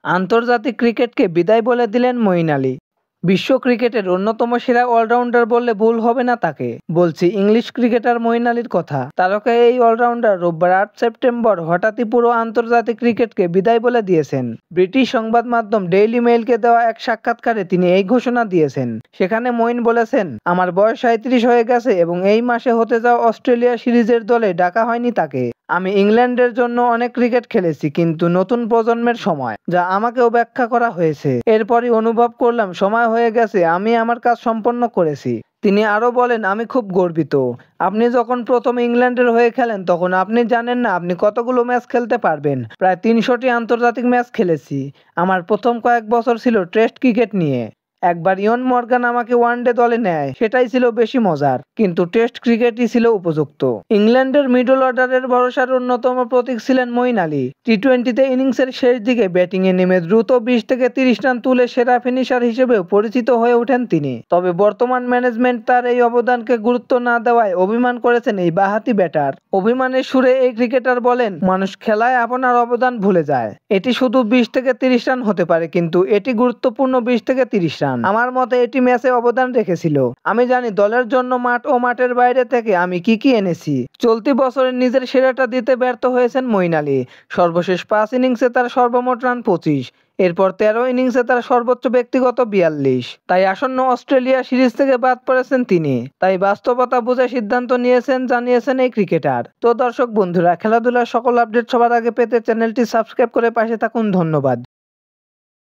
আন্তর্জাতিক ক্রিকেটকে বিদায় বলে দিলেন মঈন আলী। বিশ্ব ক্রিকেটের অন্যতম সেরা অলরাউন্ডার বললে ভুল হবে না তাকে। বলছি ইংলিশ ক্রিকেটার মঈন আলীর কথা। তারকা এই অলরাউন্ডার রোববার ৮ সেপ্টেম্বর হঠাৎই পুরো আন্তর্জাতিক ক্রিকেটকে বিদায় বলে দিয়েছেন। ব্রিটিশ সংবাদ মাধ্যম ডেইলি মেইলকে দেওয়া এক সাক্ষাৎকারে তিনি এই ঘোষণা দিয়েছেন। সেখানে মঈন বলেছেন, আমার বয়স ৩৭ হয়ে গেছে এবং এই মাসে হতে যাওয়া অস্ট্রেলিয়া সিরিজের দলে ডাকা হয়নি তাকে। আমি ইংল্যান্ডের জন্য অনেক ক্রিকেট খেলেছি, কিন্তু নতুন প্রজন্মের সময় যা আমাকেও ব্যাখ্যা করা হয়েছে। এরপরই অনুভব করলাম সময় হয়ে গেছে, আমি আমার কাজ সম্পন্ন করেছি। তিনি আরো বলেন, আমি খুব গর্বিত। আপনি যখন প্রথম ইংল্যান্ডের হয়ে খেলেন তখন আপনি জানেন না আপনি কতগুলো ম্যাচ খেলতে পারবেন। প্রায় ৩০০টি আন্তর্জাতিক ম্যাচ খেলেছি। আমার প্রথম কয়েক বছর ছিল টেস্ট ক্রিকেট নিয়ে। একবার ইয়ন মর্গান আমাকে ওয়ানডে দলে নেয়, সেটাই ছিল বেশি মজার, কিন্তু টেস্ট ক্রিকেটই ছিল উপযুক্ত। ইংল্যান্ডের মিডল অর্ডারের ভরসার অন্যতম প্রতীক ছিলেন মঈন আলী। টি-20তে ইনিংসের শেষ দিকে ব্যাটিংয়ে নেমে দ্রুত ২০ থেকে ৩০ রান তুলে সেরা ফিনিশার হিসেবেও পরিচিত হয়ে ওঠেন তিনি। তবে বর্তমান ম্যানেজমেন্ট তার এই অবদানকে গুরুত্ব না দেওয়ায় অভিমান করেছেন এই বাঁহাতি ব্যাটার। অভিমানের সুরে এই ক্রিকেটার বলেন, মানুষ খেলায় আপনার অবদান ভুলে যায়। এটি শুধু ২০ থেকে ৩০ রান হতে পারে, কিন্তু এটি গুরুত্বপূর্ণ ২০ থেকে ৩০ রান। আমার মতে এটি ম্যাচে অবদান রেখেছিল। আমি জানি দলের জন্য মাঠ ও মাঠের বাইরে থেকে আমি কি এনেছি। চলতি বছরে নিজের সেরাটা দিতে ব্যর্থ হয়েছেন মঈন আলী। সর্বশেষ ৫ ইনিংসে তার সর্বমোট রান ২৫। এরপর ১৩ ইনিংসে তার সর্বোচ্চ ব্যক্তিগত ৪২। তাই আসন্ন অস্ট্রেলিয়া সিরিজ থেকে বাদ পড়েছেন তিনি। তাই বাস্তবতা বুঝে সিদ্ধান্ত নিয়েছেন, জানিয়েছেন এই ক্রিকেটার। তো দর্শক বন্ধুরা, খেলাধুলার সকল আপডেট সবার আগে পেতে চ্যানেলটি সাবস্ক্রাইব করে পাশে থাকুন। ধন্যবাদ।